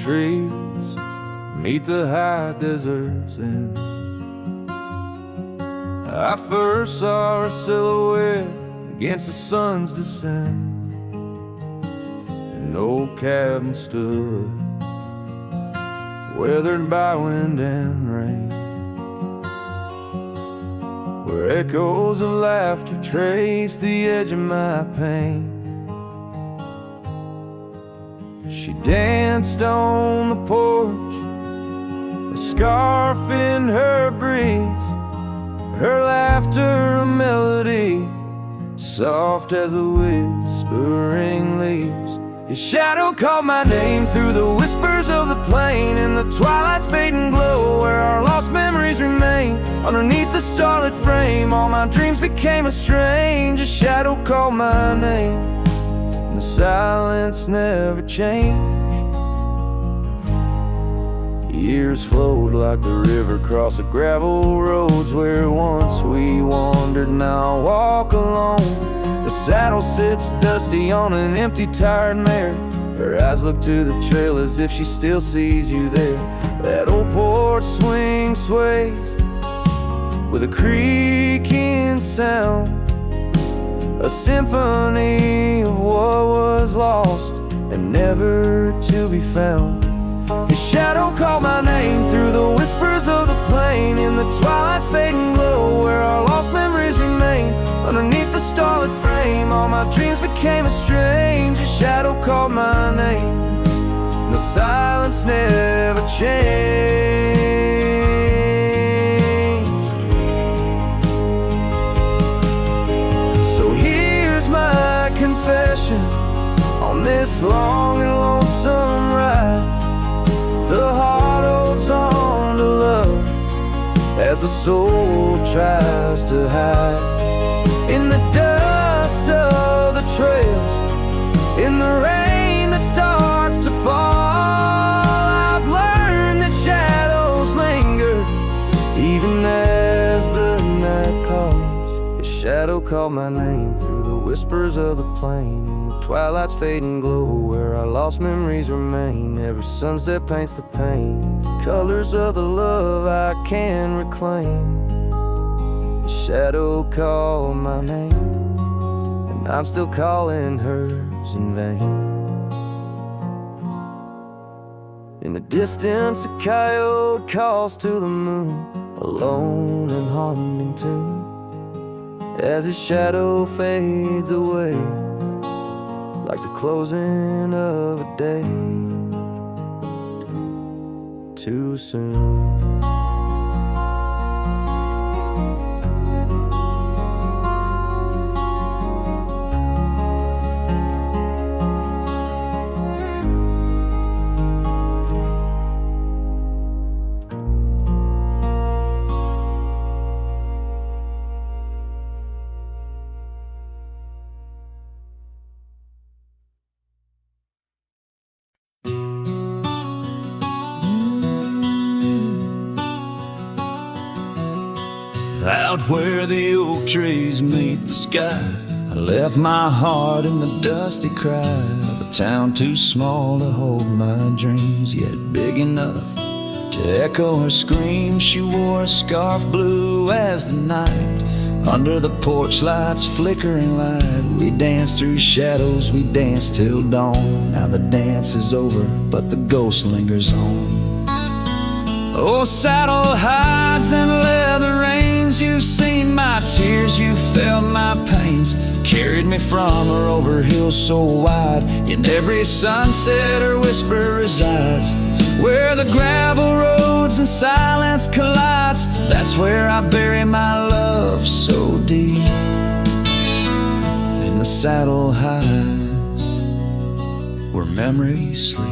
trees meet the high desert's end. I first saw her silhouette against the sun's descent. An old cabin stood, weathered by wind and rain, where echoes of laughter trace the edge of my pain. She danced on the porch, a scarf in her breeze, her laughter a melody, soft as the whispering leaves. His shadow called my name through the whispers of the plain, in the twilight's fading glow where our lost memories remain. Underneath the starlit frame, all my dreams became a strange. A shadow called my name, and the silence never changed. Years flowed like the river across the gravel roads where once we wandered, now I walk alone. The saddle sits dusty on an empty, tired mare. Her eyes look to the trail as if she still sees you there. That old porch swing sways with a creaking sound, a symphony of what was lost and never to be found. His shadow called my name through the whispers of the plain, in the twilight's fading glow where our lost memories remain. Underneath the starlit frame, all my dreams became a strange. His shadow called my name, and the silence never changed. So here's my confession on this long and lonesome ride. The heart holds on to love as the soul tries to hide. In the dust of the trails, in the rain that starts to fall, I've learned that shadows linger even as the night calls. His shadow called my name through the whispers of the plain, in the twilight's fading glow where our lost memories remain. Every sunset paints the pain, colors of the love I can reclaim. The shadow called my name, and I'm still calling hers in vain. In the distance, a coyote calls to the moon, alone and humming tune, as his shadow fades away like the closing of a day too soon. Out where the oak trees meet the sky, I left my heart in the dusty cry of a town too small to hold my dreams, yet big enough to echo her scream. She wore a scarf blue as the night, under the porch lights flickering light. We danced through shadows, we danced till dawn. Now the dance is over, but the ghost lingers on. Oh, saddle hides and leather reins, you've seen my tears, you felt my pains, carried me from her over hills so wide. In every sunset her whisper resides, where the gravel roads and silence collides. That's where I bury my love so deep, in the saddle hides where memories sleep.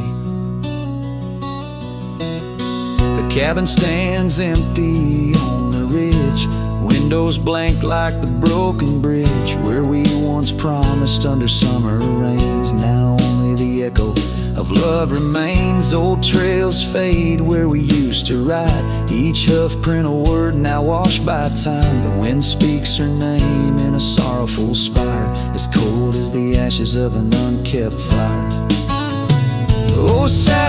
The cabin stands empty on the ridge, windows blank like the broken bridge where we once promised under summer rains. Now only the echo of love remains. Old trails fade where we used to ride, each hoof print a word now washed by time. The wind speaks her name in a sorrowful spire, as cold as the ashes of an unkept fire. Oh, sad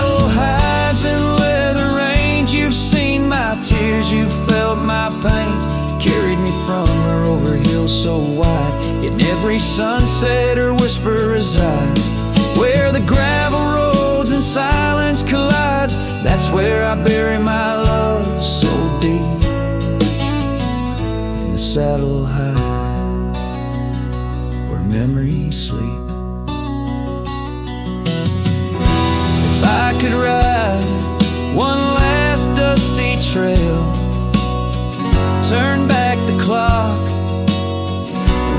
so wide, in every sunset her whisper resides. Where the gravel roads and silence collides, that's where I bury my love so deep. In the saddle high, where memories sleep. If I could ride one last dusty trail, turn back the clock,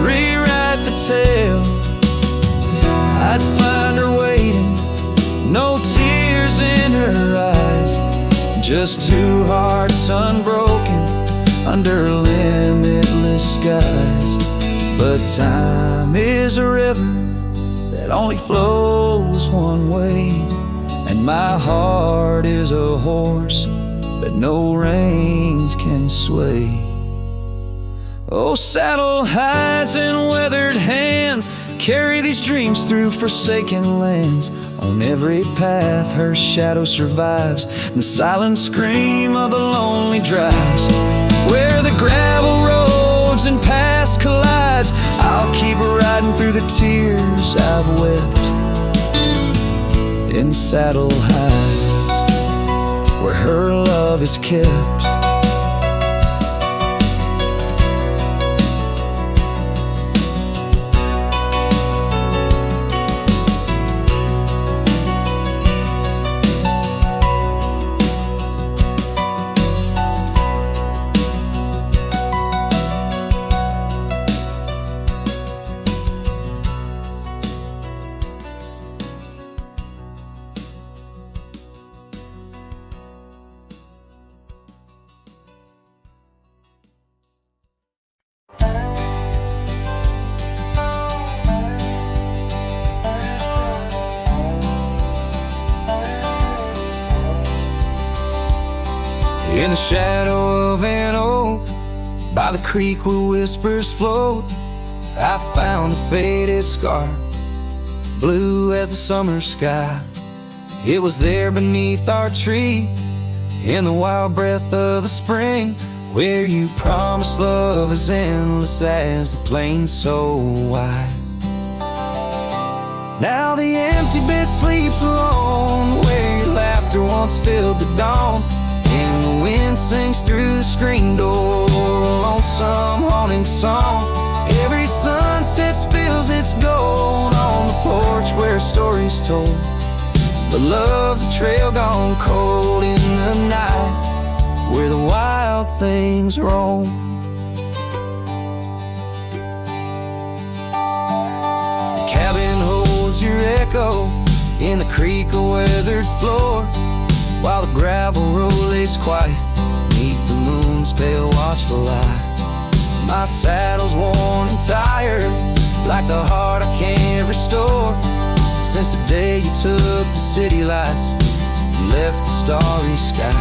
rewrite the tale, I'd find her waiting, no tears in her eyes, just two hearts unbroken under limitless skies. But time is a river that only flows one way, and my heart is a horse that no reins can sway. Oh, saddle hides and weathered hands carry these dreams through forsaken lands. On every path her shadow survives, the silent scream of the lonely drives. Where the gravel roads and past collides, I'll keep riding through the tears I've wept. In saddle hides, where her love is kept. In the shadow of an oak, by the creek where whispers float, I found a faded scarf, blue as the summer sky. It was there beneath our tree, in the wild breath of the spring, where you promised love as endless as the plain so wide. Now the empty bed sleeps alone, where your laughter once filled the dawn, and the wind sings through the screen door, a lonesome haunting song. Every sunset spills its gold on the porch where a story's told, but love's a trail gone cold in the night, where the wild things roam. The cabin holds your echo in the creek a weathered floor, while the gravel road lays quiet beneath the moon's pale watchful light. My saddle's worn and tired, like the heart I can't restore, since the day you took the city lights and left the starry sky.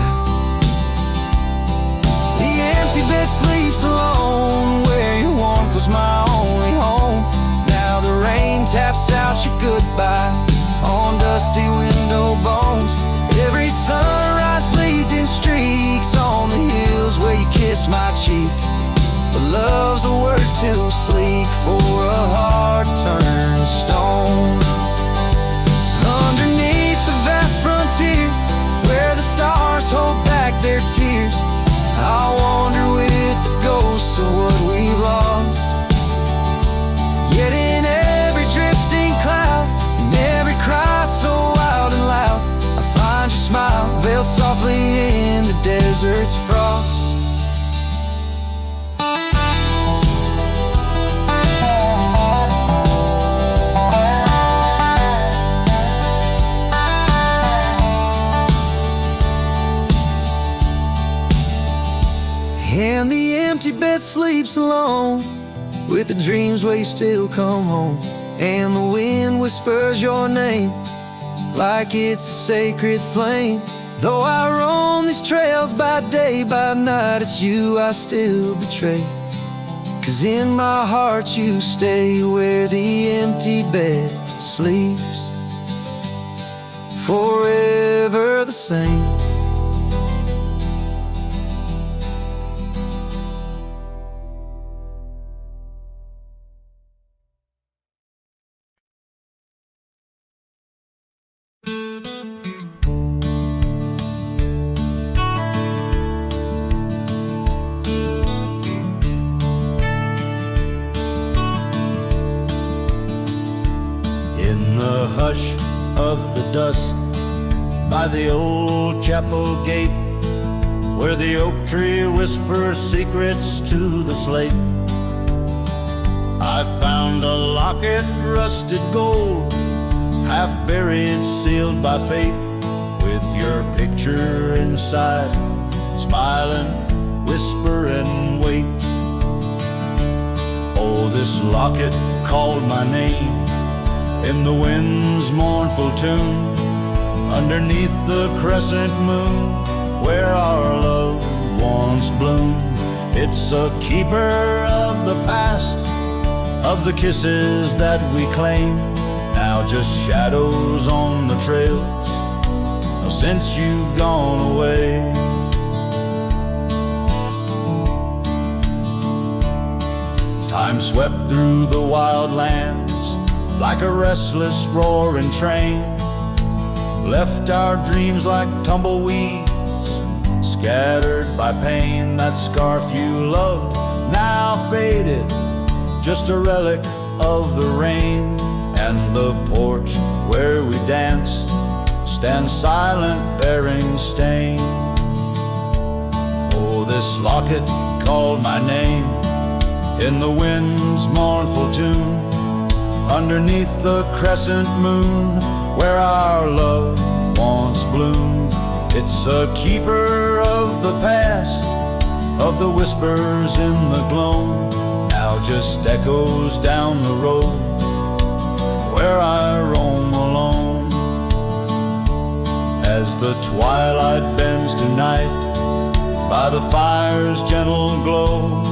The empty bed sleeps alone, where your warmth was my only home. Now the rain taps out your goodbye on dusty window bones. Every sunrise bleeds in streaks on the hills where you kiss my cheek, but love's a word too sleek for a heart turned stone. Underneath the vast frontier, where the stars hold back their tears, I'll wander with the ghosts of what we've lost. Yet in every drifting cloud, in every cry so wild and loud, I find your smile veiled softly in the desert's frost. And the empty bed sleeps alone, with the dreams where you still come home, and the wind whispers your name like it's a sacred flame. Though I roam these trails by day, by night, it's you I still betray, 'cause in my heart you stay where the empty bed sleeps, forever the same. by the old chapel gate, where the oak tree whispers secrets to the slate. I found a locket, rusted gold, half buried, sealed by fate, with your picture inside, smiling, whispering, wait. Oh, this locket called my name in the wind's mournful tune, underneath the crescent moon, where our love once bloomed. It's a keeper of the past, of the kisses that we claim, now just shadows on the trails since you've gone away. Time swept through the wild lands like a restless roaring train, left our dreams like tumbleweeds, scattered by pain. That scarf you loved, now faded, just a relic of the rain. And the porch where we danced stands silent, bearing stain. Oh, this locket called my name in the wind's mournful tune, underneath the crescent moon, where our love once bloomed. It's a keeper of the past, of the whispers in the gloam, now just echoes down the road where I roam alone. As the twilight bends tonight by the fire's gentle glow,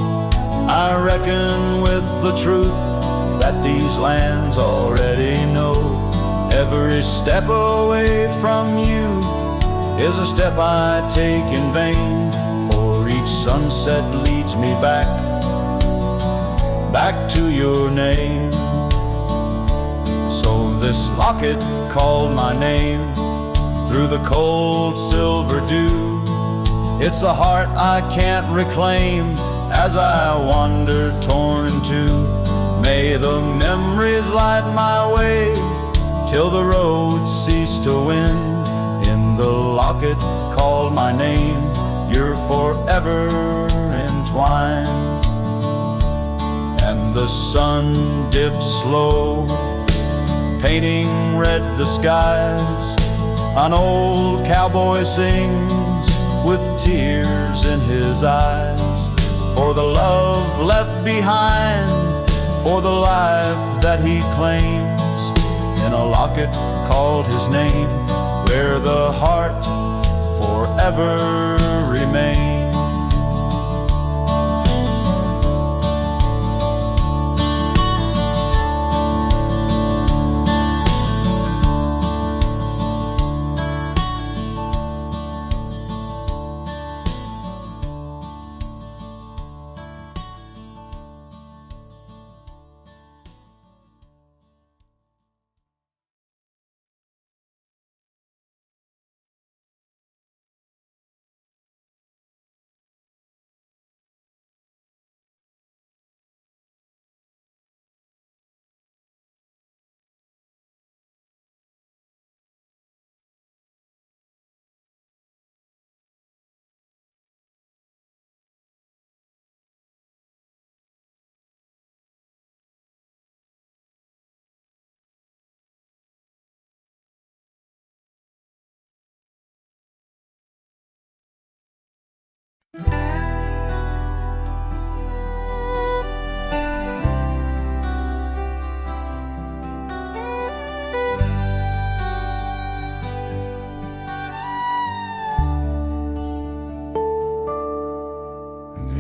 I reckon with the truth that these lands already know. Every step away from you is a step I take in vain, for each sunset leads me back to your name. So this locket called my name through the cold silver dew. It's a heart I can't reclaim as I wander torn in two. May the memories light my way till the road cease to wind. In the locket called my name, you're forever entwined. And the sun dips low, painting red the skies. An old cowboy sings with tears in his eyes, for the love left behind, for the life that he claims, in a locket called his name, where the heart forever remains.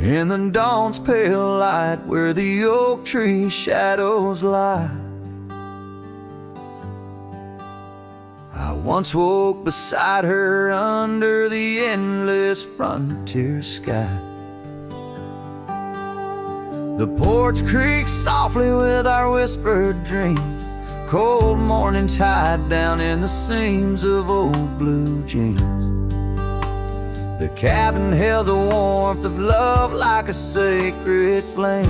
In the dawn's pale light, where the oak tree shadows lie, I once woke beside her under the endless frontier sky. The porch creaks softly with our whispered dreams, cold morning tide down in the seams of old blue jeans. The cabin held the warmth of love like a sacred flame,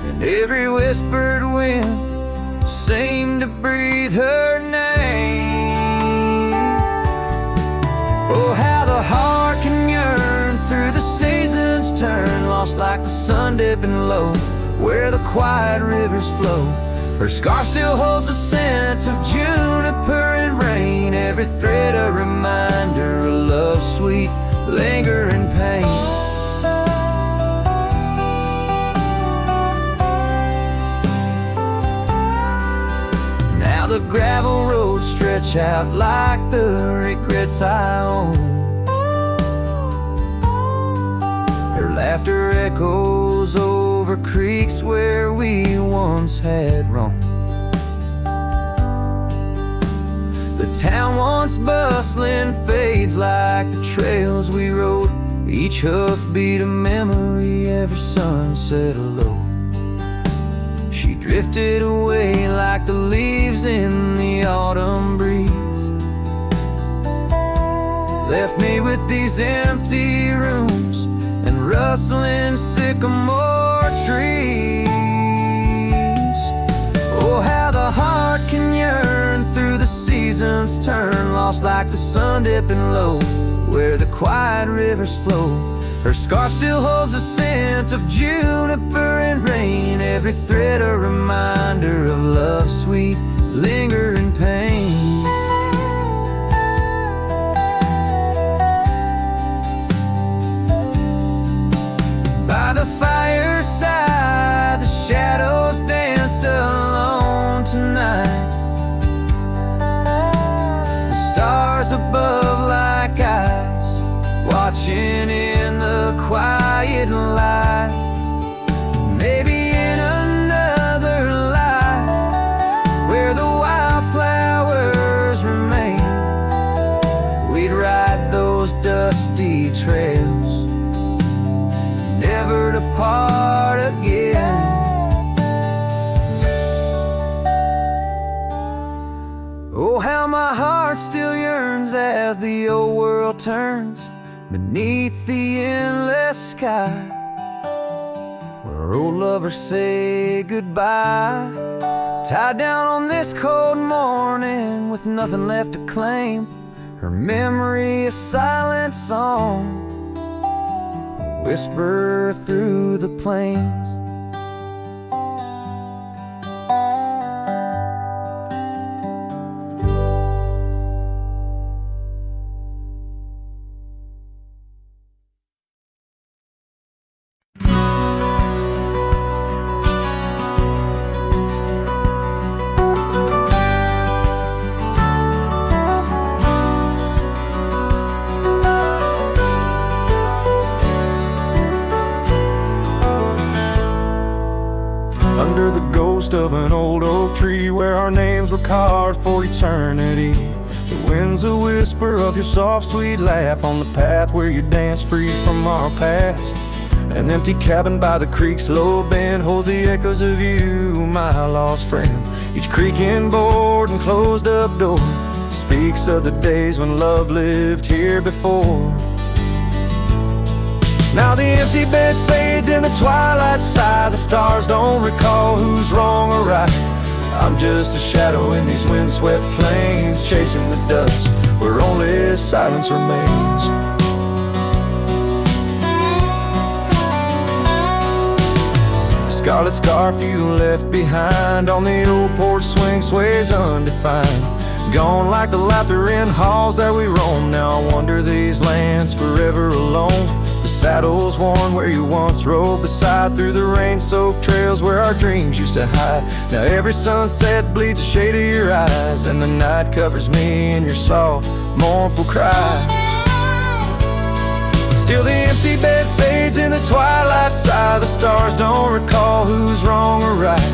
and every whispered wind seemed to breathe her name. and low, where the quiet rivers flow. Her scarf still holds the scent of juniper and rain, every thread a reminder of love's sweet, lingering pain. Now the gravel roads stretch out like the regrets I own. Her laughter echoes over creeks where we once had roamed. The town once bustling fades like the trails we rode, each hoofbeat a memory, every sunset a low. She drifted away like the leaves in the autumn breeze, left me with these empty rooms and rustling sycamore trees. Oh, how the heart can yearn through the seasons turn, lost like the sun dipping low, where the quiet rivers flow. Her scarf still holds the scent of juniper and rain, every thread a reminder of love's sweet, lingering pain. By the fireside, the shadows dance alone tonight. The stars above like eyes, watching in the quiet light. Maybe in another life, where the wildflowers remain, we'd ride those dusty trails, never to part again. Oh, how my heart still yearns as the old world turns beneath the endless sky, where old lovers say goodbye, tied down on this cold morning with nothing left to claim. Her memory a silent song, a whisper through the plains. Under the ghost of an old oak tree, where our names were carved for eternity, the wind's a whisper of your soft sweet laugh on the path where you dance free from our past. An empty cabin by the creek's low bend holds the echoes of you, my lost friend. Each creaking board and closed up door speaks of the days when love lived here before. Now the empty bed fades in the twilight side, the stars don't recall who's wrong or right. I'm just a shadow in these windswept plains, chasing the dust where only silence remains. The scarlet scarf you left behind on the old porch swing sways undefined, gone like the laughter in halls that we roam. Now I wander these lands forever alone. The saddle's worn where you once rode beside, through the rain-soaked trails where our dreams used to hide. Now every sunset bleeds a shade of your eyes, and the night covers me in your soft, mournful cries. Still the empty bed fades in the twilight side, the stars don't recall who's wrong or right.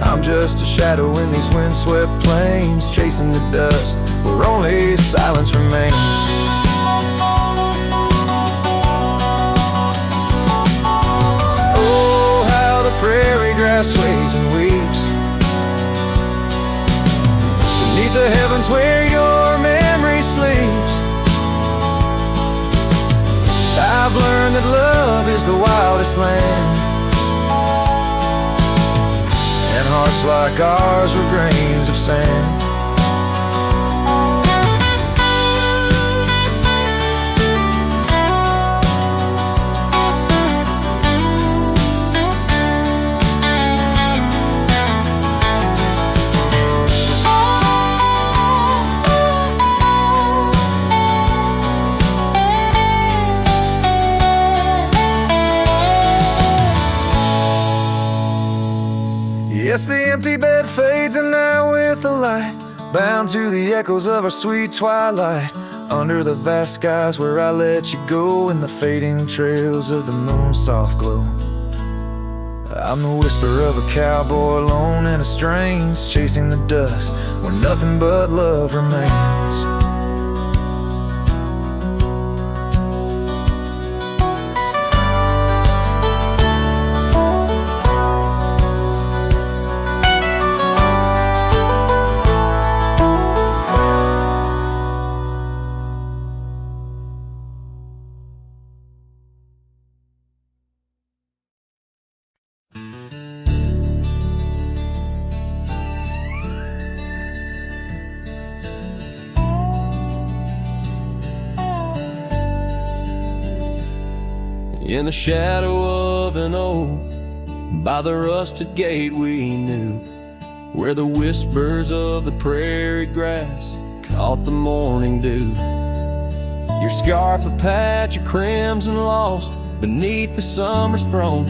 I'm just a shadow in these windswept plains, chasing the dust where only silence remains. Prairie grass sways and weeps beneath the heavens where your memory sleeps. I've learned that love is the wildest land, and hearts like ours were grains of sand. empty bed fades a night with the light, bound to the echoes of our sweet twilight. Under the vast skies where I let you go, in the fading trails of the moon's soft glow. I'm the whisper of a cowboy alone in a strange, chasing the dust where nothing but love remains. In the shadow of an oak, by the rusted gate we knew, where the whispers of the prairie grass caught the morning dew. Your scarf a patch of crimson lost beneath the summer's throne,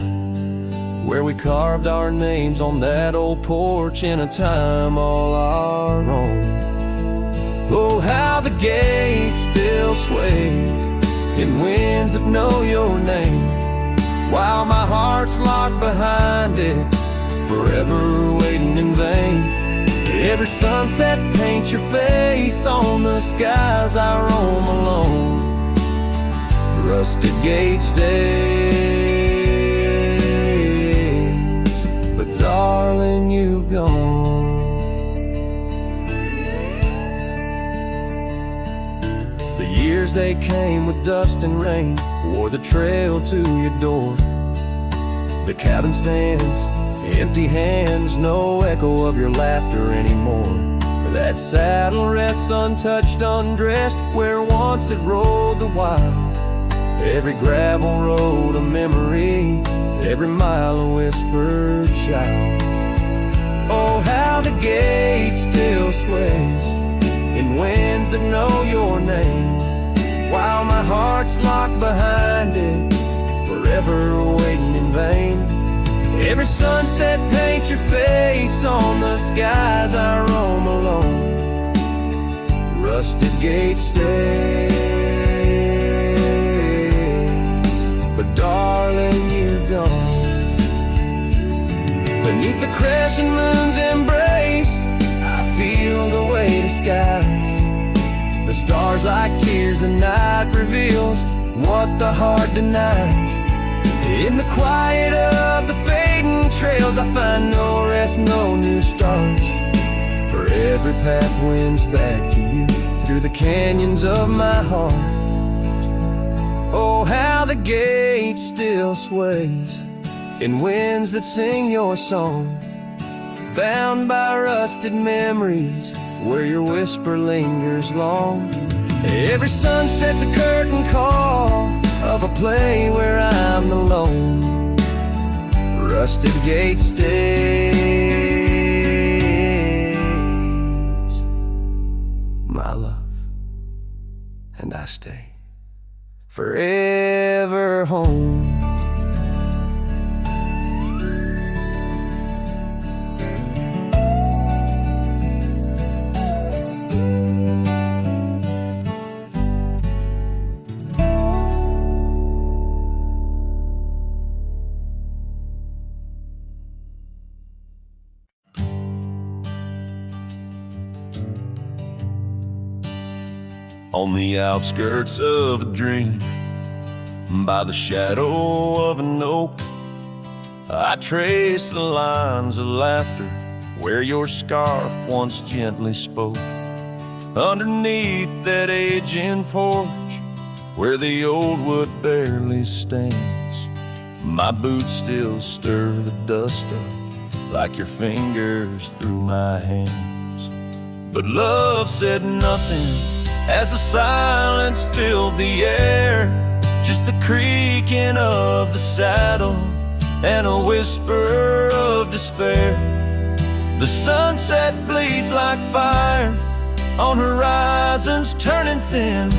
where we carved our names on that old porch in a time all our own. Oh, how the gate still sways in winds that know your name, while my heart's locked behind it, forever waiting in vain. Every sunset paints your face on the skies I roam alone. Rusted gate stays, but darling, you've gone. The years they came with dust and rain, wore the trail to your door. The cabin stands, empty hands, no echo of your laughter anymore. That saddle rests untouched, undressed, where once it rode the wild. Every gravel road a memory, every mile a whispered child. Oh, how the gate still sways in winds that know your name, while my heart's locked behind it, forever waiting in vain. Every sunset paints your face on the skies I roam alone. Rusted gate stays, but darling, you've gone. Beneath the crescent moon's embrace, I feel the weight of skies. The stars like tears the night reveals what the heart denies. In the quiet of the fading trails, I find no rest, no new starts. For every path wins back to you through the canyons of my heart. Oh, how the gate still sways in winds that sing your song, bound by rusted memories where your whisper lingers long. Every sunset's a curtain call of a play where I'm alone. Rusted gate stays, my love, and I stay forever home. On the outskirts of a dream, by the shadow of an oak, I trace the lines of laughter where your scarf once gently spoke. Underneath that aging porch where the old wood barely stands, my boots still stir the dust up like your fingers through my hands. But love said nothing as the silence filled the air, just the creaking of the saddle and a whisper of despair. The sunset bleeds like fire on horizons turning thin.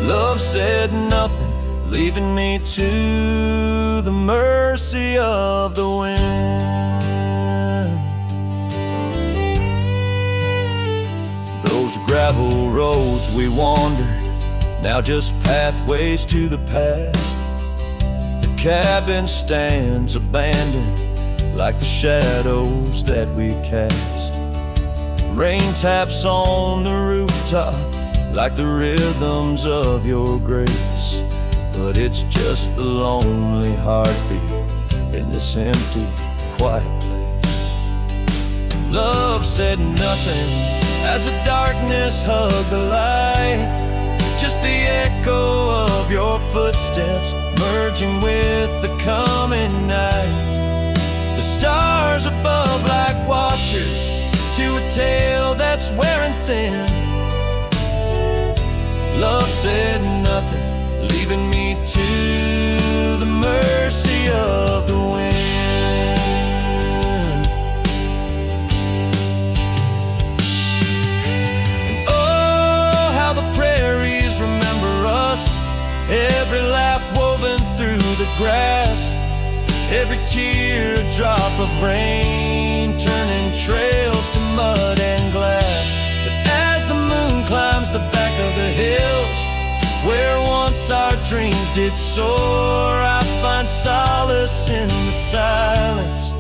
Love said nothing, leaving me to the mercy of the wind. those gravel roads we wandered, now just pathways to the past. The cabin stands abandoned like the shadows that we cast. Rain taps on the rooftop like the rhythms of your grace, but it's just the lonely heartbeat in this empty, quiet place. Love said nothing as the darkness hugged the light, just the echo of your footsteps merging with the coming night. The stars above like watchers to a tale that's wearing thin. Love said nothing, leaving me to the mercy of the wind. And oh, how the prairies remember us, every laugh woven through the grass, every tear a drop of rain, turning trails to mud and glass. But as the moon climbs the back of the hills, where once our dreams did soar, I find solace in the silence,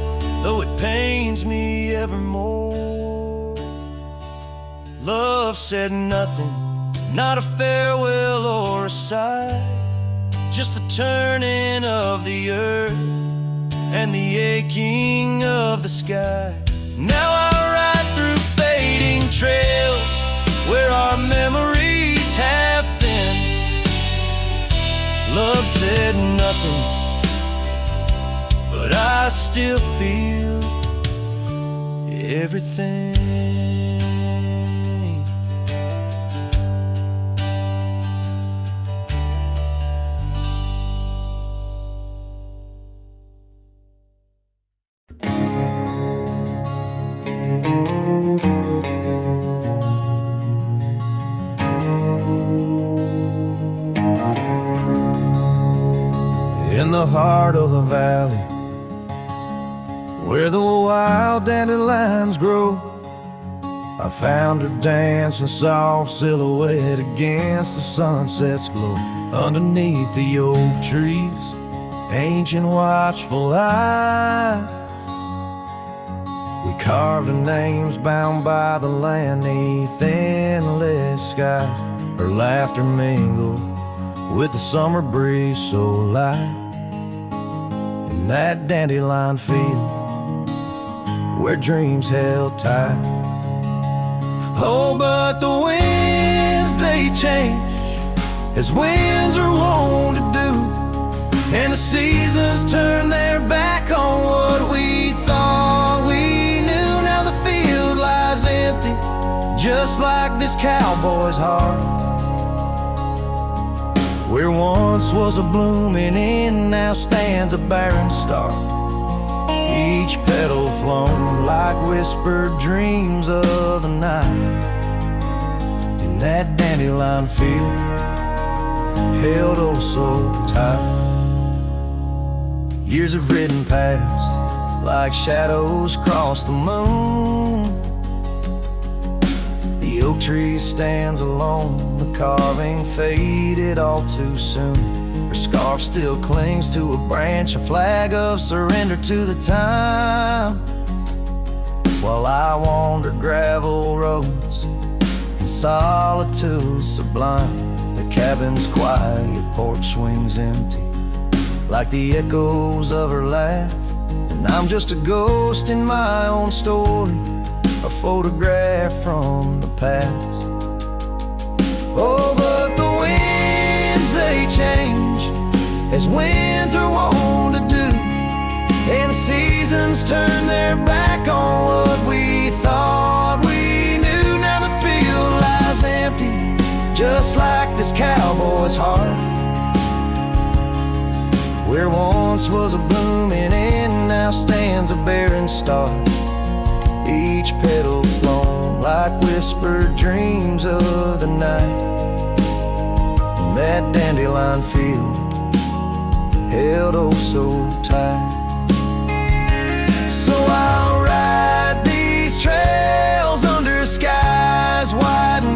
though it pains me evermore. Love said nothing, not a farewell or a sigh, just the turning of the earth and the aching of the sky. Now I ride through fading trails where our memories have thinned. Love said nothing, but I still feel everything. In the heart of the valley, where the wild dandelions grow, I found her dancing soft silhouette against the sunset's glow. Underneath the oak trees, ancient watchful eyes, we carved her names bound by the land neath endless skies. Her laughter mingled with the summer breeze so light, in that dandelion field where dreams held tight. Oh, but the winds, they change, as winds are wont to do, and the seasons turn their back on what we thought we knew. Now the field lies empty, just like this cowboy's heart. Where once was a blooming inn, now stands a barren star, each petal flown like whispered dreams of the night. In that dandelion field, held oh so tight. Years have ridden past like shadows cross the moon. The oak tree stands alone, the carving faded all too soon. Her scarf still clings to a branch, a flag of surrender to the time. While I wander gravel roads in solitude sublime, the cabin's quiet porch swings empty like the echoes of her laugh. And I'm just a ghost in my own story, a photograph from the past. Oh, but the winds, they change, as winds are wont to do, and the seasons turn their back on what we thought we knew. Now the field lies empty, just like this cowboy's heart. Where once was a blooming inn, now stands a barren star, each petal flown like whispered dreams of the night. And that dandelion field held oh so tight. So I'll ride these trails under skies wide and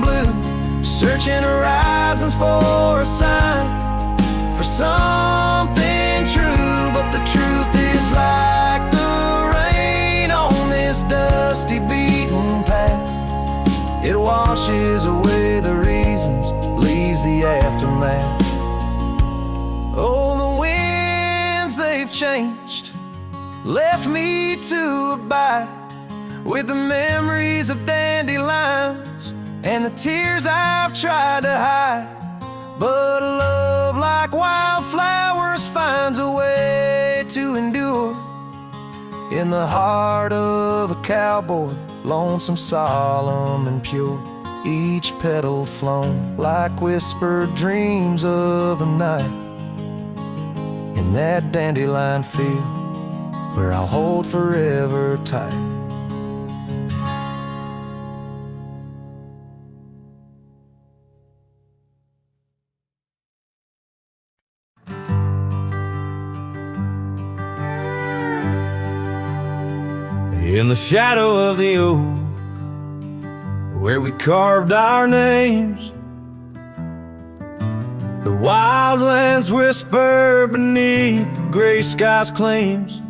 something true, but the truth is like the rain on this dusty beaten path. It washes away the reasons, leaves the aftermath. Oh, the winds, they've changed, left me to abide with the memories of dandelions and the tears I've tried to hide. But a love like wildflowers finds a way to endure in the heart of a cowboy, lonesome, solemn, and pure. Each petal flown like whispered dreams of the night in that dandelion field where I'll hold forever tight. In the shadow of the oak, where we carved our names, the wildlands whisper beneath the gray sky's claims.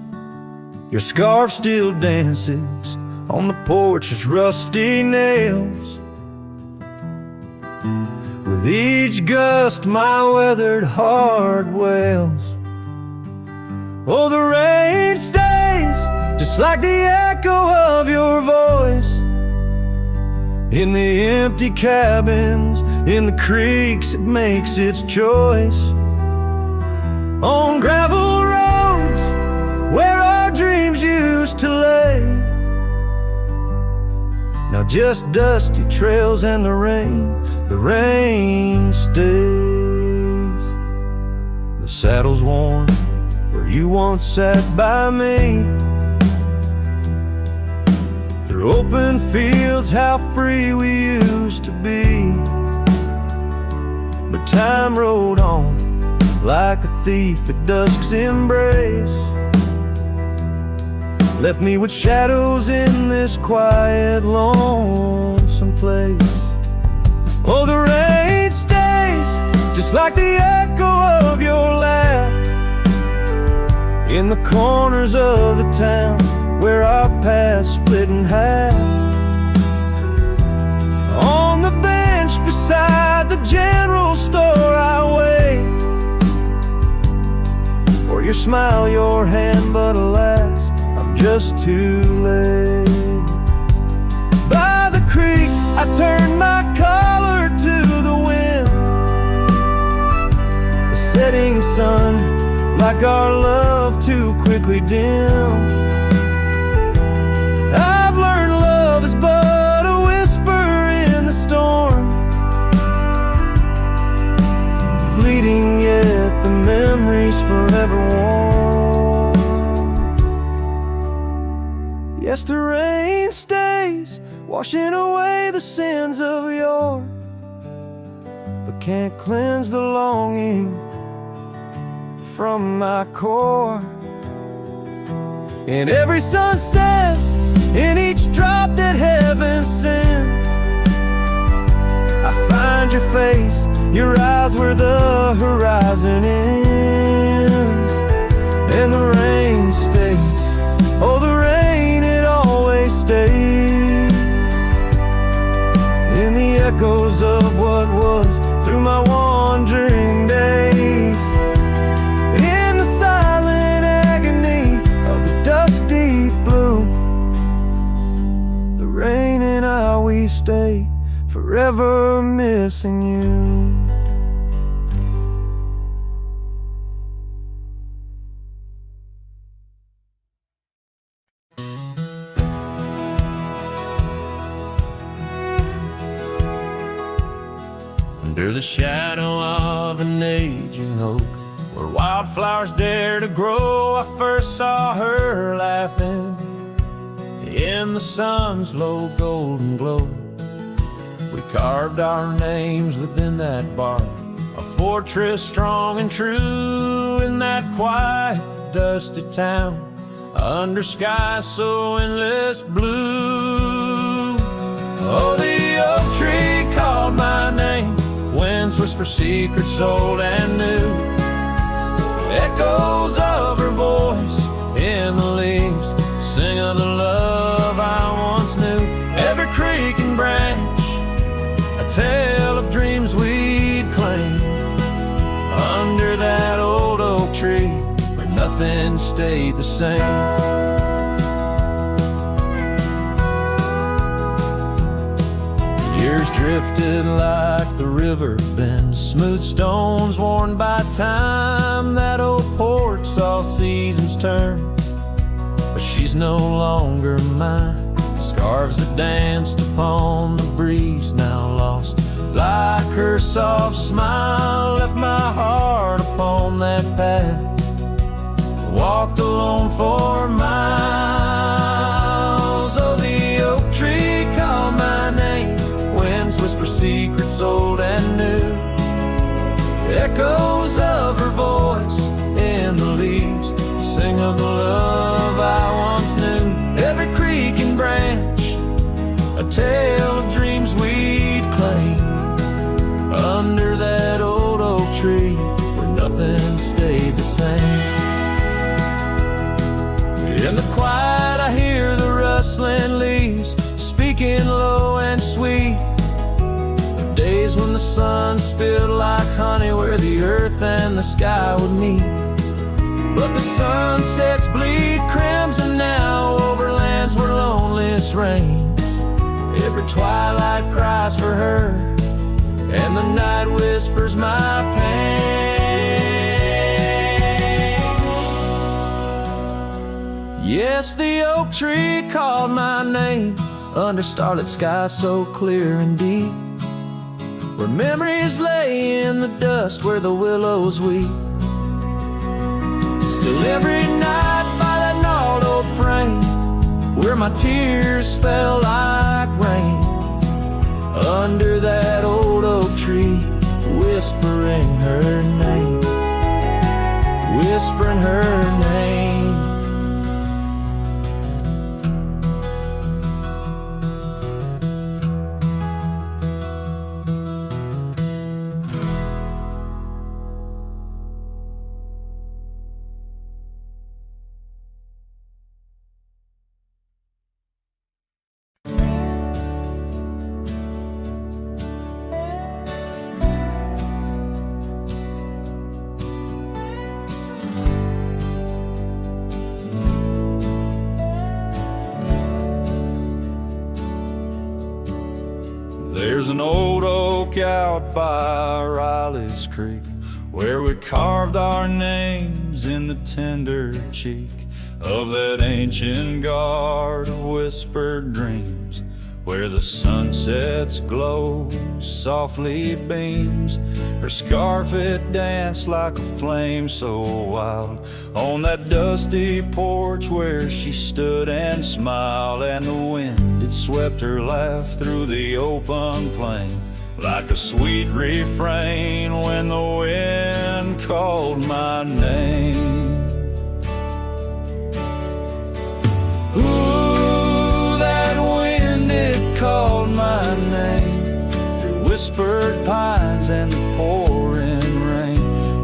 Your scarf still dances on the porch's rusty nails. With each gust my weathered heart wails. Oh, the rain stays just like the echo of your voice in the empty cabins, in the creeks it makes its choice. On gravel roads where our dreams used to lay, now just dusty trails and the rain stays. The saddle's worn where you once sat by me. Through open fields, how free we used to be. But time rode on like a thief at dusk's embrace, left me with shadows in this quiet, lonesome place. Oh, the rain stays just like the echo of your laugh in the corners of the town where our paths split in half. On the bench beside the general store I wait for your smile, your hand, but alas, I'm just too late. By the creek I turned my collar to the wind, the setting sun like our love too quickly dim. I've learned love is but a whisper in the storm, fleeting yet the memories forever warm. Yes, the rain stays, washing away the sins of yore, but can't cleanse the longing from my core. In every sunset, in each drop that heaven sends, I find your face, your eyes where the horizon ends. And the rain stays, oh the rain, it always stays in the echoes of what was through my wandering days. In the silent agony of the dusty blue, the rain and I, we stay forever missing you. Under the shadow of an aging oak, where wildflowers dare to grow, I first saw her laughing in the sun's low golden glow. We carved our names within that bark, a fortress strong and true in that quiet, dusty town, under skies so endless blue. Oh, the oak tree called my name, winds whisper secrets old and new. Echoes of her voice in the leaves sing of the love I once knew. Every creek and branch, a tale of dreams we'd claim. Under that old oak tree where nothing stayed the same. Years drifted like the river bends, smooth stones worn by time. That old porch saw seasons turn, but she's no longer mine. Scarves that danced upon the breeze now lost, like her soft smile left my heart upon that path. Walked alone for miles. Oh, the oak tree called my name, winds whisper secrets old and new. Echoes of her voice in the leaves sing of the love I once knew. Every creek and branch, a tale of dreams we'd claim. Under that old oak tree where nothing stayed the same. In the quiet I hear the rustling leaves speaking low and sweet. Days when the sun spilled like honey where the earth and the sky would meet. But the sunsets bleed crimson now over lands where loneliness reigns. Every twilight cries for her, and the night whispers my pain. Yes, the oak tree called my name under starlit skies so clear and deep, where memories lay in the dust where the willows weep. Still every night by that gnarled old frame where my tears fell like rain. Under that old oak tree whispering her name, whispering her name. There's an old oak out by Riley's Creek where we carved our names in the tender cheek of that ancient guard of whispered dreams, where the sunset's glow softly beams. Her scarf it danced like a flame so wild on that dusty porch where she stood and smiled, and the wind it swept her laugh through the open plain like a sweet refrain when the wind called my name. Ooh, that wind it called my name through whispered pines and the pouring rain.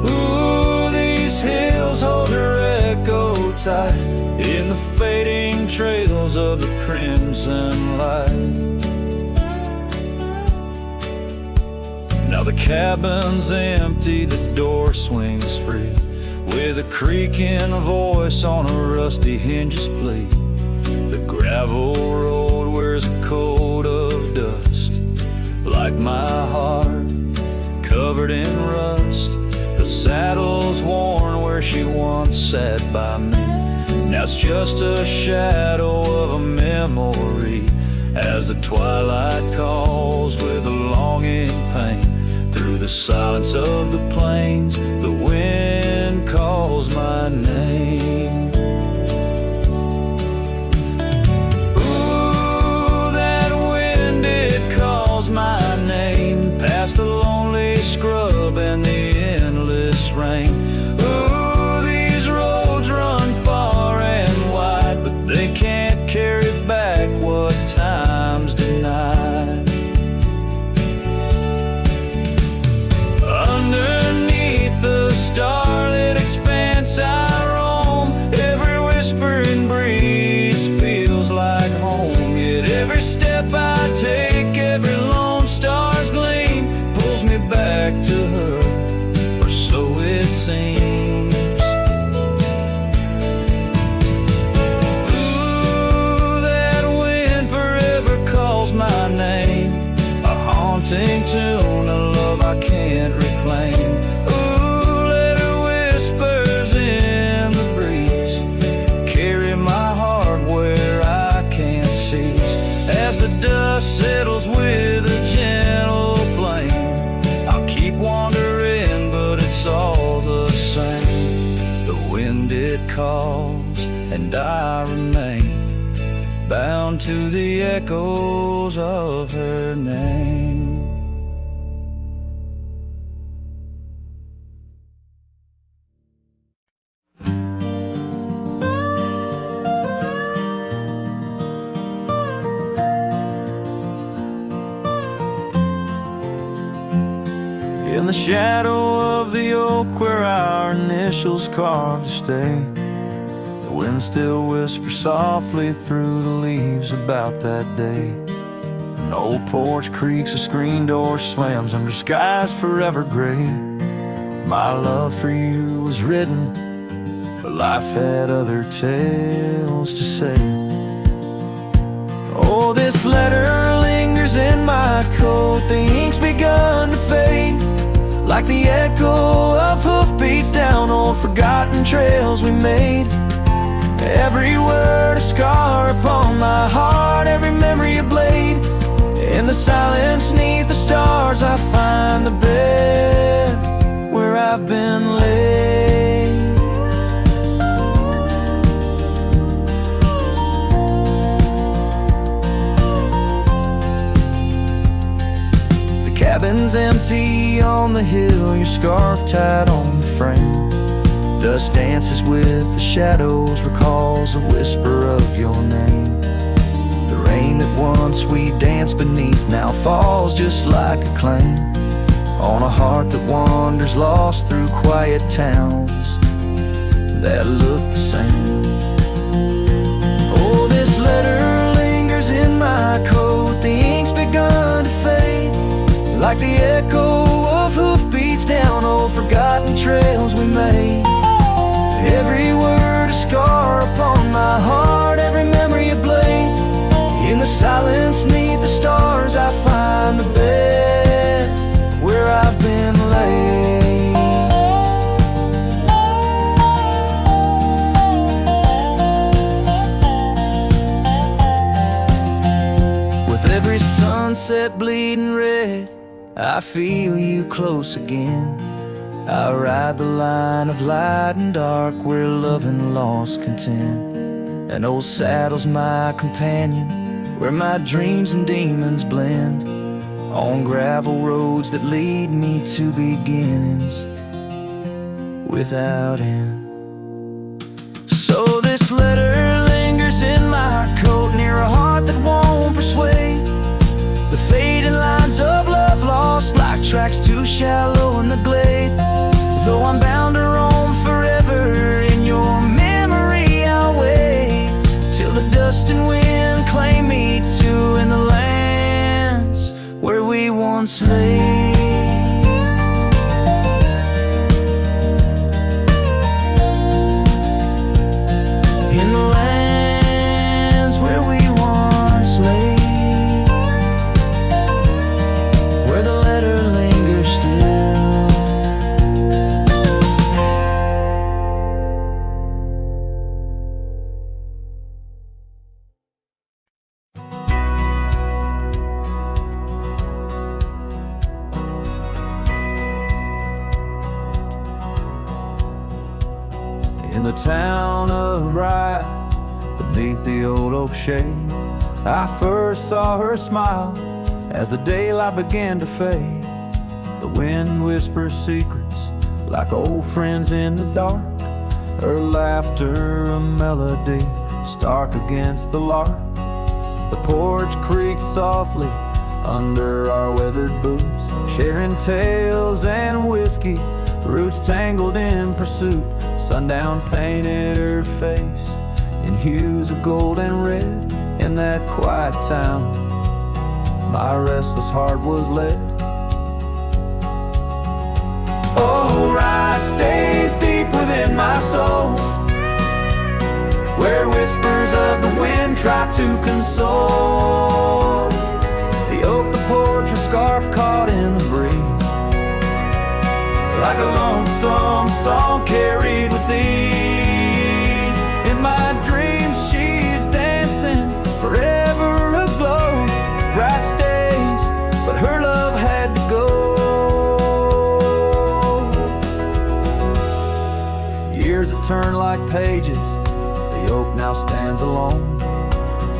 Ooh, these hills hold her echo tight in the fading trails of the crimson light. Now the cabin's empty, the door swings free, with a creaking voice on a rusty hinge's plea. The gravel road wears a coat of dust, like my heart, covered in rust. The saddle's worn where she once sat by me. Now it's just a shadow of a memory, as the twilight calls with a longing pain. Through the silence of the plains, the wind calls my name. Ooh, that wind, it calls my name, past the lonely scrub and the endless rain. Ooh, these roads run far and wide, but they can't carry back what time's denied. Underneath the sing tune a love I can't reclaim. Ooh, let her whispers in the breeze carry my heart where I can't cease. As the dust settles with a gentle flame, I'll keep wandering, but it's all the same. The wind it calls and I remain bound to the echoes of her name. In the shadow of the oak where our initials carved to stay, the wind still whispers softly through the leaves about that day. An old porch creaks, a screen door slams under skies forever gray. My love for you was written, but life had other tales to say. Oh, this letter lingers in my coat, the ink's begun to fade, like the echo of hoofbeats down old forgotten trails we made. Every word a scar upon my heart, every memory a blade. In the silence neath the stars I find the bed where I've been laid. The cabin's empty on the hill, your scarf tied on the frame. Dust dances with the shadows, recalls a whisper of your name. The rain that once we danced beneath now falls just like a claim on a heart that wanders lost through quiet towns that look the same. Oh, this letter lingers in my coat, the ink's begun to fade, like the echo of hoofbeats down old forgotten trails we made. Every word a scar upon my heart, every memory a blade. In the silence neath the stars I find the bed where I've been laid. With every sunset bleeding red, I feel you close again. I ride the line of light and dark where love and loss contend. An old saddle's my companion, where my dreams and demons blend. On gravel roads that lead me to beginnings without end. So this letter lingers in my coat, near a heart that won't persuade. The fading lines of love lost like tracks too shallow in the glade. Though I'm bound to roam forever in your memory, I'll wait till the dust and wind claim me to in the lands where we once lay. In the lands where we once lay, where the letter lingers still. In the town of Bryan, beneath the old oak shade, I first saw her smile as the daylight began to fade. The wind whispers secrets like old friends in the dark, her laughter a melody stark against the lark. The porch creaks softly under our weathered boots, sharing tales and whiskey, roots tangled in pursuit. Sundown painted her face in hues of gold and red. In that quiet town, my restless heart was led. Oh, rye stays deep within my soul, where whispers of the wind try to console. The oak, the porch, porch, her scarf caught in the breeze. Like a lonesome song carried with ease. In my dreams she's dancing, forever aglow. Grass stays, but her love had to go. Years have turned like pages, the oak now stands alone.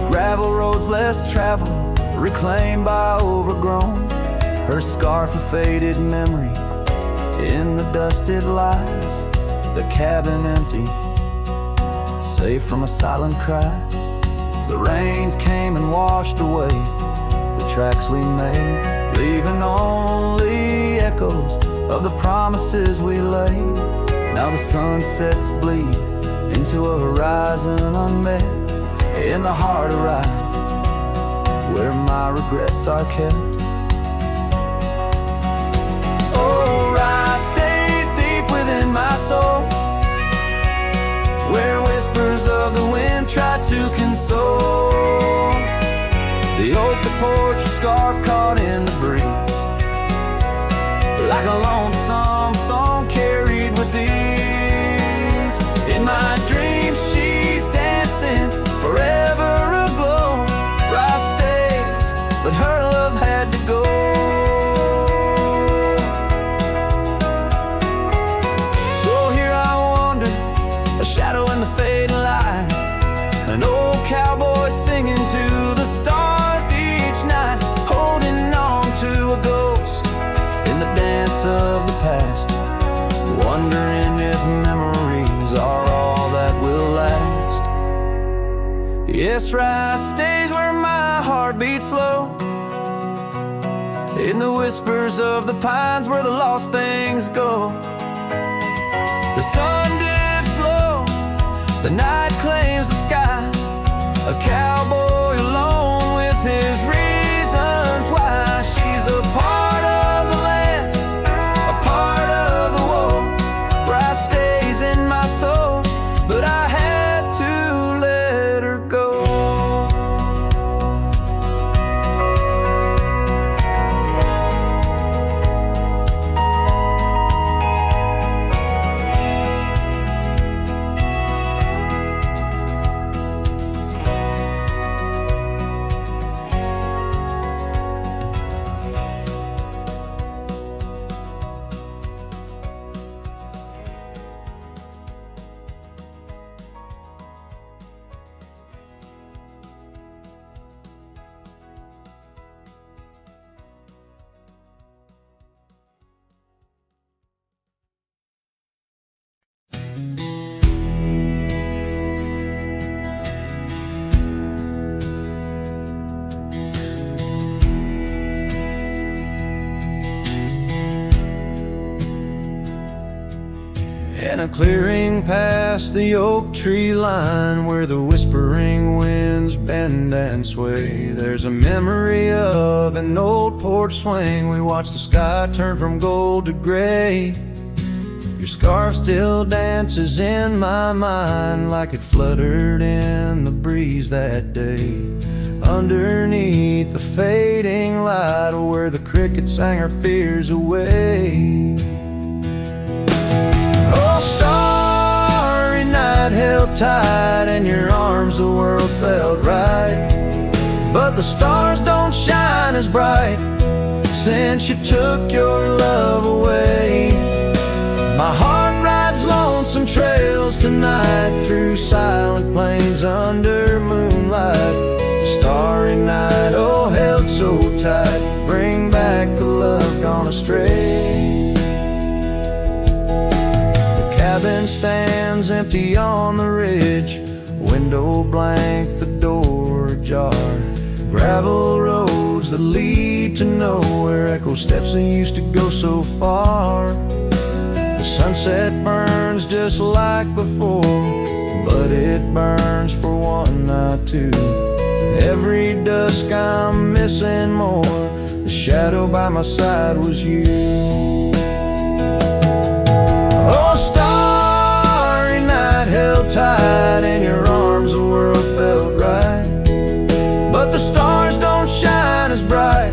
Gravel roads less traveled, reclaimed by overgrown. Her scarf a faded memory, in the dusted lies. The cabin empty, safe from a silent cries. The rains came and washed away the tracks we made, leaving only echoes of the promises we laid. Now the sunsets bleed into a horizon unmet, in the heart of ride where my regrets are kept. Oh, rye stays deep within my soul, where whispers of the wind try to console. The oak, the porch, your scarf caught in the breeze. Like a lonesome song carried with ease. In my dreams she's dancing, forever aglow. Rye stays, but her love had to go. So here I wander, a shadow in the fading light. An old cowboy singing to the stars each night, holding on to a ghost in the dance of the past, wondering if memories are all that will last. Yes, rye stays where my heart beats slow, in the whispers of the pines where the lost things go. The sun dips low, the night claims the sky, a cowboy alone with his reasons why. She's a part of the land, a part of the woe. Rye stays in my soul, but I had to let her go. In a clearing past the oak tree line, where the whispering winds bend and sway, there's a memory of an old porch swing. We watch the sky turn from gold to gray. Your scarf still dances in my mind, like it fluttered in the breeze that day. Underneath the fading light, where the crickets sang our fears away. Oh, starry night held tight in your arms, the world felt right. But the stars don't shine as bright since you took your love away. My heart rides lonesome trails tonight, through silent plains under moonlight. Starry night, oh, held so tight, bring back the love gone astray. The cabin stands empty on the ridge, window blank, the door ajar. Gravel roads that lead to nowhere, echo steps that used to go so far. The sunset burns just like before, but it burns for one, not two. Every dusk I'm missing more, the shadow by my side was you. Oh, starry night held tight in your arms, the world felt right. But the stars don't shine as bright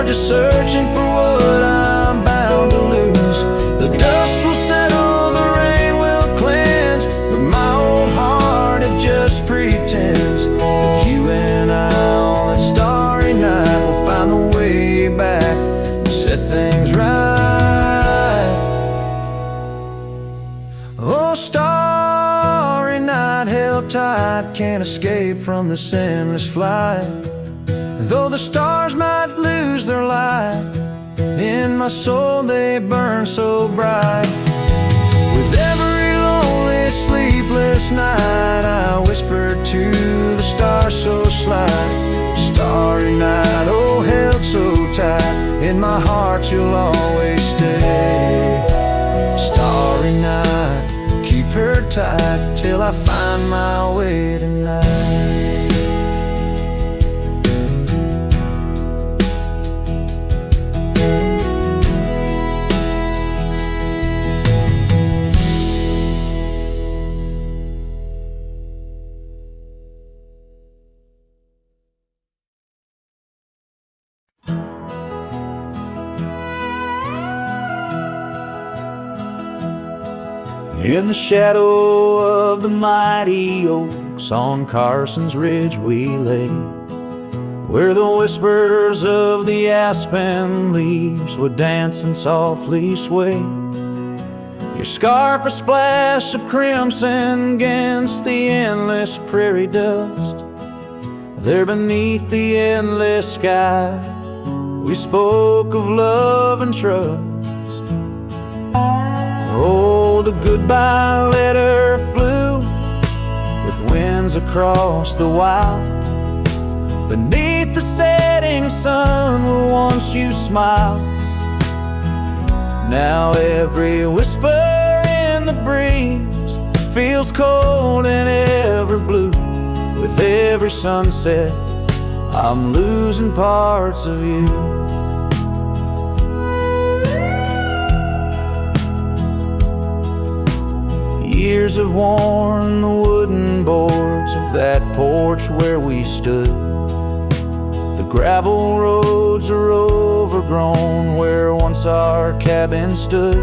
just searching for what I'm bound to lose. The dust will settle, the rain will cleanse, but my old heart, it just pretends that you and I on that starry night will find the way back and set things right. Oh, starry night, held tight, can't escape from this endless flight. Though the stars might lose their light, in my soul they burn so bright. With every lonely, sleepless night, I whisper to the stars so slight. Starry night, oh held so tight, in my heart you'll always stay. Starry night, keep her tight till I find my way tonight. In the shadow of the mighty oaks on Carson's Ridge we lay, where the whispers of the aspen leaves would dance and softly sway. Your scarf a splash of crimson against the endless prairie dust. There beneath the endless sky we spoke of love and trust. Oh, the goodbye letter flew with winds across the wild. Beneath the setting sun where once you smiled. Now every whisper in the breeze feels cold and ever blue. With every sunset I'm losing parts of you. Years have worn the wooden boards of that porch where we stood. The gravel roads are overgrown where once our cabin stood.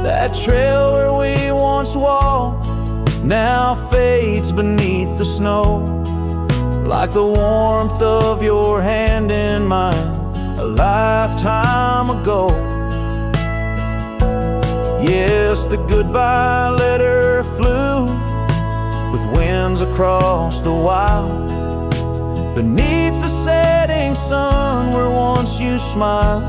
That trail where we once walked now fades beneath the snow, like the warmth of your hand in mine a lifetime ago. Yes, the goodbye letter flew with winds across the wild. Beneath the setting sun where once you smiled.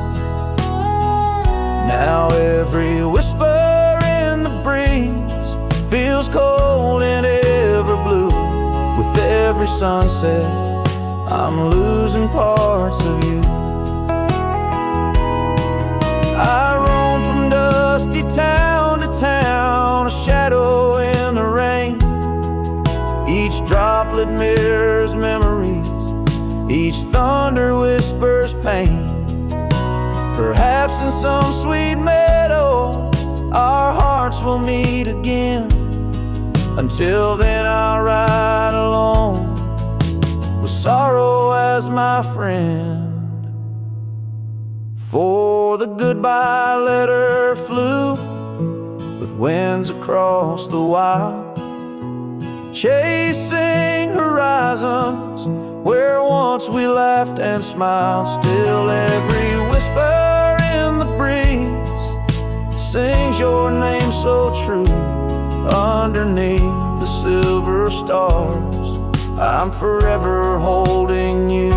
Now every whisper in the breeze feels cold and ever blue. With every sunset I'm losing parts of you. I roam from dusty town to town, a shadow in the rain. Each droplet mirrors memories, each thunder whispers pain. Perhaps in some sweet meadow our hearts will meet again. Until then I'll ride alone with sorrow as my friend. For the goodbye letter flew with winds across the wild, chasing horizons where once we laughed and smiled. Still every whisper in the breeze sings your name so true. Underneath the silver stars I'm forever holding you.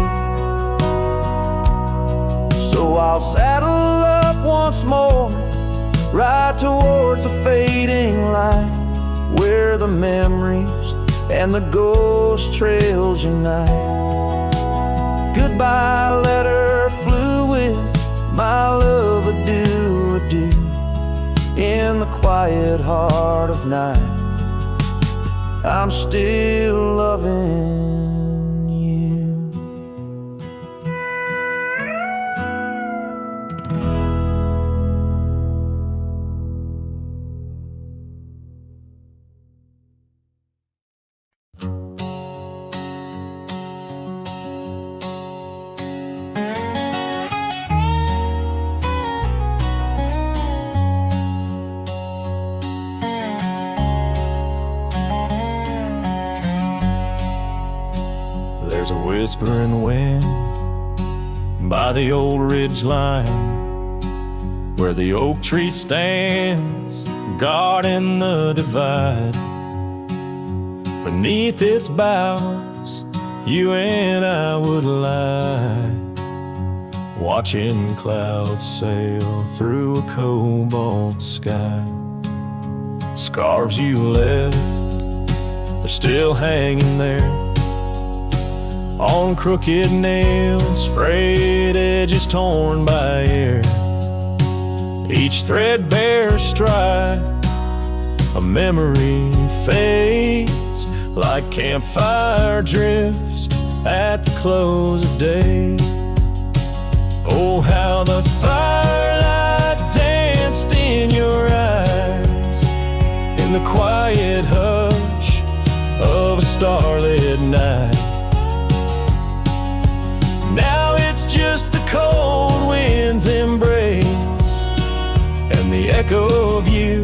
So I'll saddle up once more, ride towards a fading light, where the memories and the ghost trails unite. Goodbye letter flew with my love, adieu, adieu. In the quiet heart of night I'm still loving you. whispering wind by the old ridge line where the oak tree stands guarding the divide. Beneath its boughs you and I would lie, watching clouds sail through a cobalt sky. Scarves you left, they're still hanging there on crooked nails, frayed edges torn by air. Each threadbare stripe, a memory fades like campfire drifts at the close of day. Oh, how the firelight danced in your eyes in the quiet hush of a starlit night. Now it's just the cold wind's embrace and the echo of you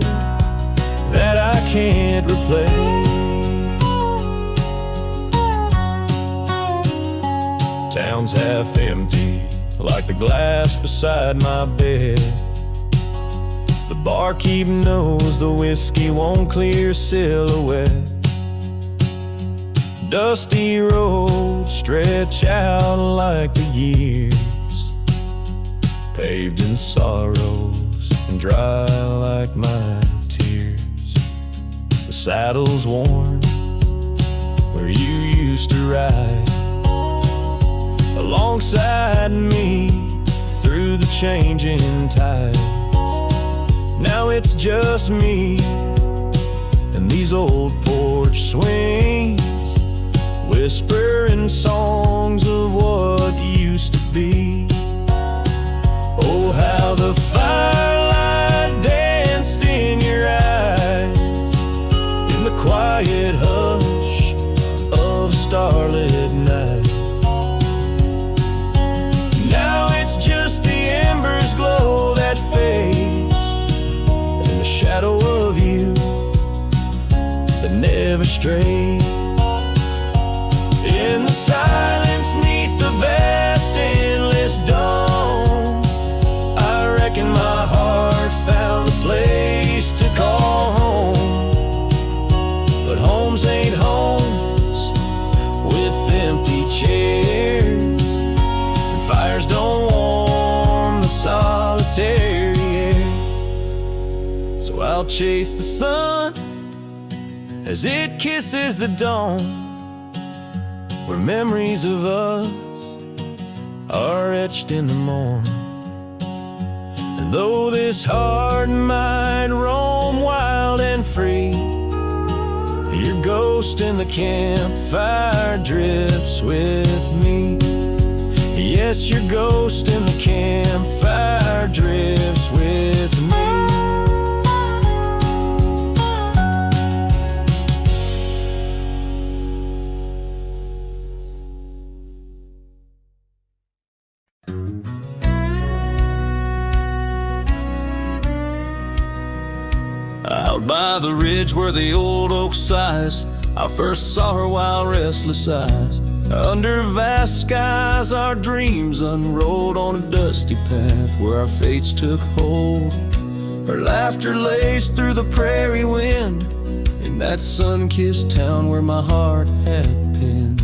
that I can't replace. Town's half empty, like the glass beside my bed. The barkeep knows the whiskey won't clear silhouette. Dusty roads stretch out like the years, paved in sorrows and dry like my tears. The saddle's worn where you used to ride alongside me through the changing tides. Now it's just me and these old porch swings, whispering songs of what used to be. Oh, how the firelight danced in your eyes in the quiet hush of a starlit night. Now it's just the embers glow that fades and the shadow of you that never strays. In the silence neath the vast endless dawn, I reckon my heart found a place to call home. But homes ain't homes with empty chairs, and fires don't warm the solitary air. So I'll chase the sun as it kisses the dawn, where memories of us are etched in the morn. And though this heart might roam wild and free, your ghost in the campfire drifts with me. Yes, your ghost in the campfire drifts with me. Out by the ridge where the old oak sighs, I first saw her wild, restless eyes. Under vast skies, our dreams unrolled on a dusty path where our fates took hold. Her laughter laced through the prairie wind in that sun-kissed town where my heart had pinned.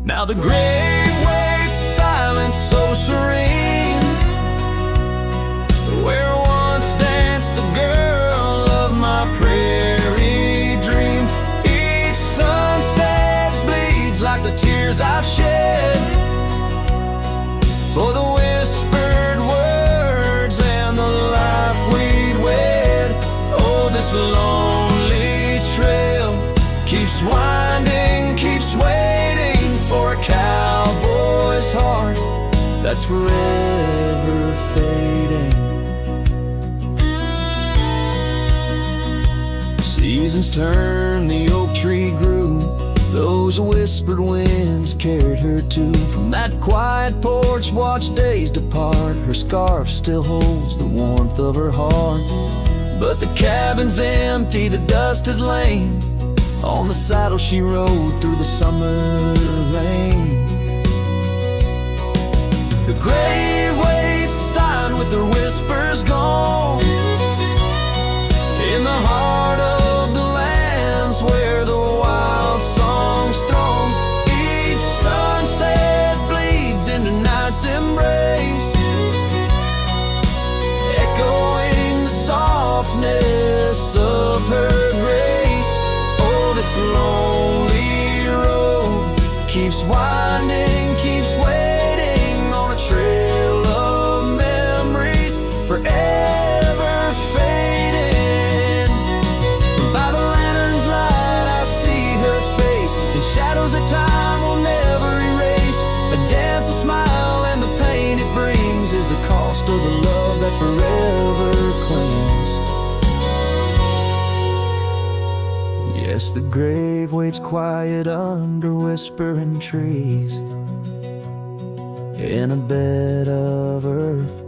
Now the grave waits silent, so serene, where once danced the girl of my prairie dream. Each sunset bleeds like the tears I've shed for the whispered words and the life we'd wed. Oh, this lonely trail keeps winding, keeps waiting for a cowboy's heart that's forever fading. Seasons turned, the oak tree grew, those whispered winds carried her to. From that quiet porch watched days depart, her scarf still holds the warmth of her heart. But the cabin's empty, the dust has lain, On the saddle she rode through the summer rain. The grave waits sign with her whispers gone, in the heart of the lands where the wild song's thrown. Each sunset bleeds into night's embrace, echoing the softness of her grace. Oh, this lonely road keeps winding, keeps waiting on a trail of memories forever fading. By the lantern's light I see her face, in shadows that time will never erase. A dance, a smile, and the pain it brings is the cost of the love that forever clings. Yes, the grave waits quiet under whispering trees, in a bed of earth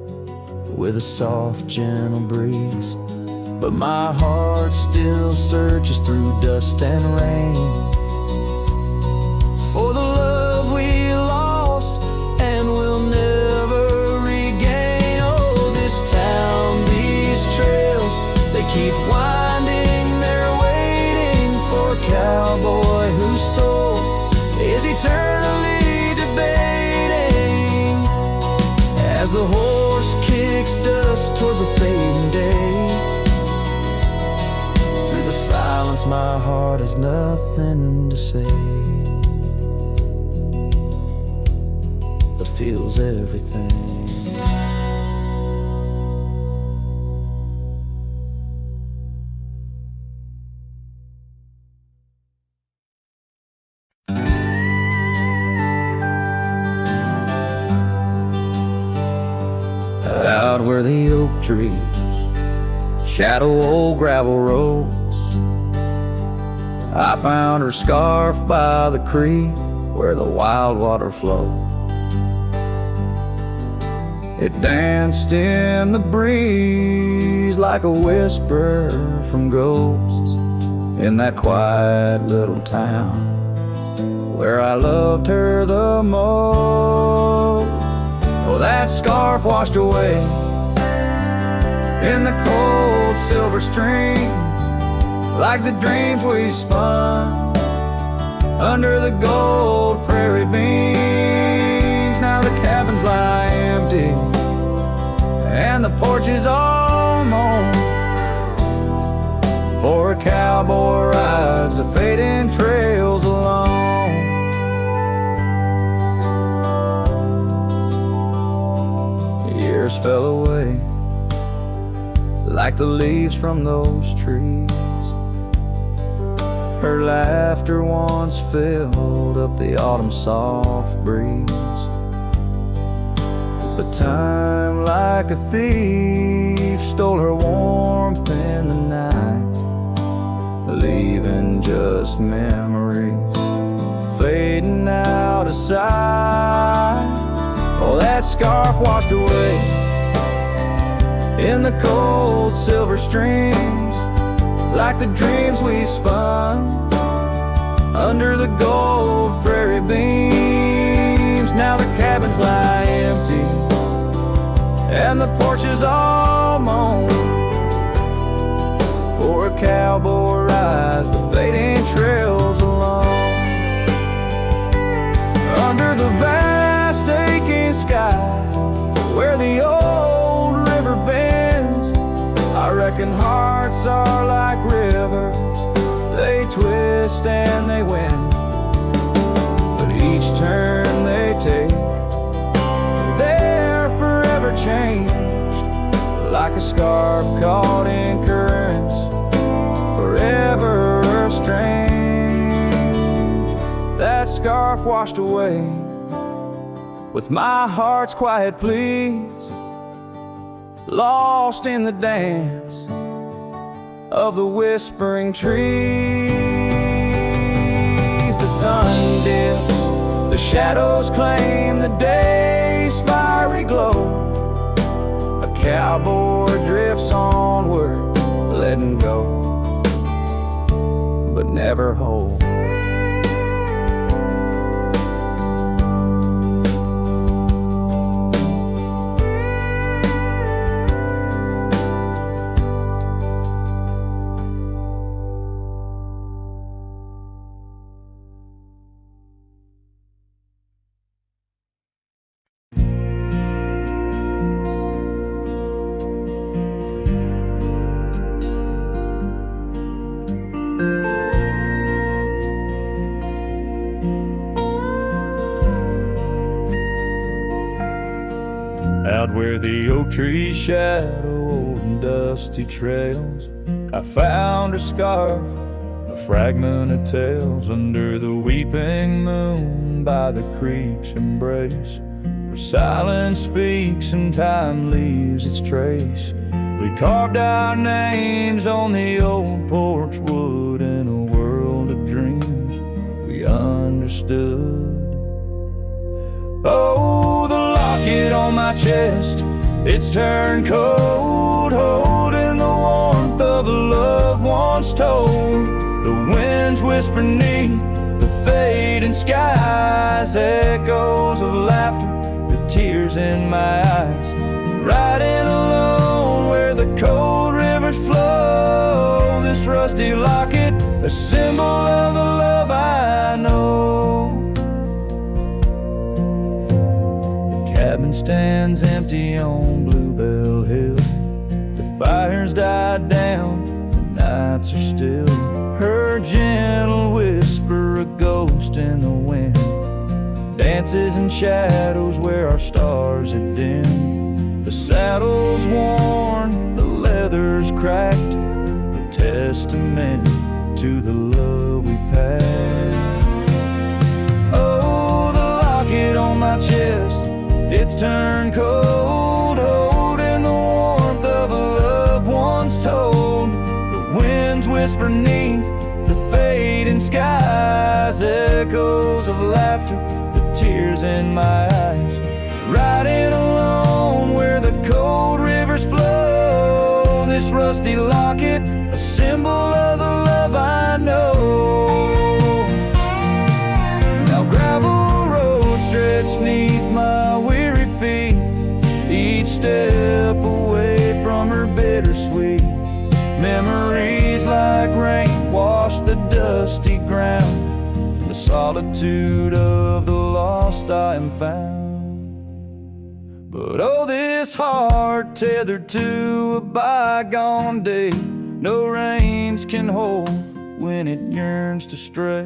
with a soft, gentle breeze. But my heart still searches through dust and rain for the love we lost and will never regain. Oh, this town, these trails, they keep winding, they're waiting for a cowboy whose soul is eternally debating. As the horse kicks dust towards a fading day, through the silence my heart has nothing to say, but feels everything. Out where the oak trees shadow old gravel roads, I found her scarf by the creek where the wild water flowed. It danced in the breeze like a whisper from ghosts in that quiet little town where I loved her the most. Oh, that scarf washed away in the cold silver streams, like the dreams we spun under the gold prairie beams. Now the cabins lie empty and the porch is all mown, for a cowboy rides the fading trails alone. Years fell away like the leaves from those trees. Her laughter once filled up the autumn soft breeze. But time, like a thief, stole her warmth in the night, leaving just memories fading out of sight. Oh, that scarf washed away in the cold silver streams, like the dreams we spun under the gold prairie beams. Now the cabins lie empty and the porch is all mown, for a cowboy rides the fading trails alone. Under the vast aching sky where the old river bends, I reckon hearts are like rivers, they twist and they win. But each turn they take, they're forever changed, like a scarf caught in currents, forever estranged. That scarf washed away with my heart's quiet pleas, lost in the dance of the whispering trees. The sun dips, the shadows claim the day's fiery glow. A cowboy drifts onward, letting go. But never hold. Out where the oak trees shadow old and dusty trails, I found a scarf, a fragment of tales under the weeping moon by the creek's embrace, where silence speaks and time leaves its trace. We carved our names on the old porch wood in a world of dreams we understood. Oh, the locket on my chest, it's turned cold, holding the warmth of a love once told. The winds whisper neath the fading skies, echoes of laughter, the tears in my eyes. Riding alone where the cold rivers flow, this rusty locket, a symbol of the love I know. Cabin stands empty on Bluebell Hill. The fire's died down, the nights are still. Her gentle whisper, a ghost in the wind, dances in shadows where our stars had dimmed. The saddle's worn, the leather's cracked, a testament to the love we packed. Oh, the locket on my chest, it's turned cold, holding the warmth of a love once told. The winds whisper neath the fading skies, echoes of laughter, the tears in my eyes. Riding alone where the cold rivers flow, this rusty locket, a symbol of the love I know. Now gravel roads stretch neath my weary feet, each step away from her bittersweet. Memories like rain wash the dusty ground, in the solitude of the lost I am found. But oh, this heart tethered to a bygone day, no reins can hold when it yearns to stray.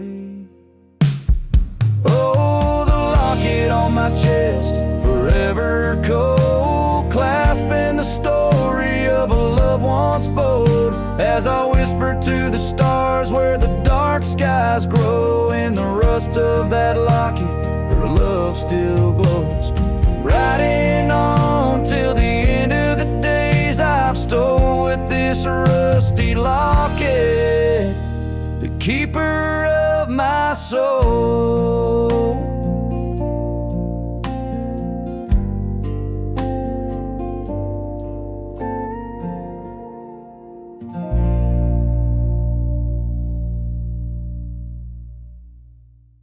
Oh, the locket on my chest, forever cold, clasping the story of a love once bold. As I whisper to the stars where the dark skies grow, in the rust of that locket, her love still glows. Riding on till the end of the days I've stole with this rusty locket, the keeper of my soul.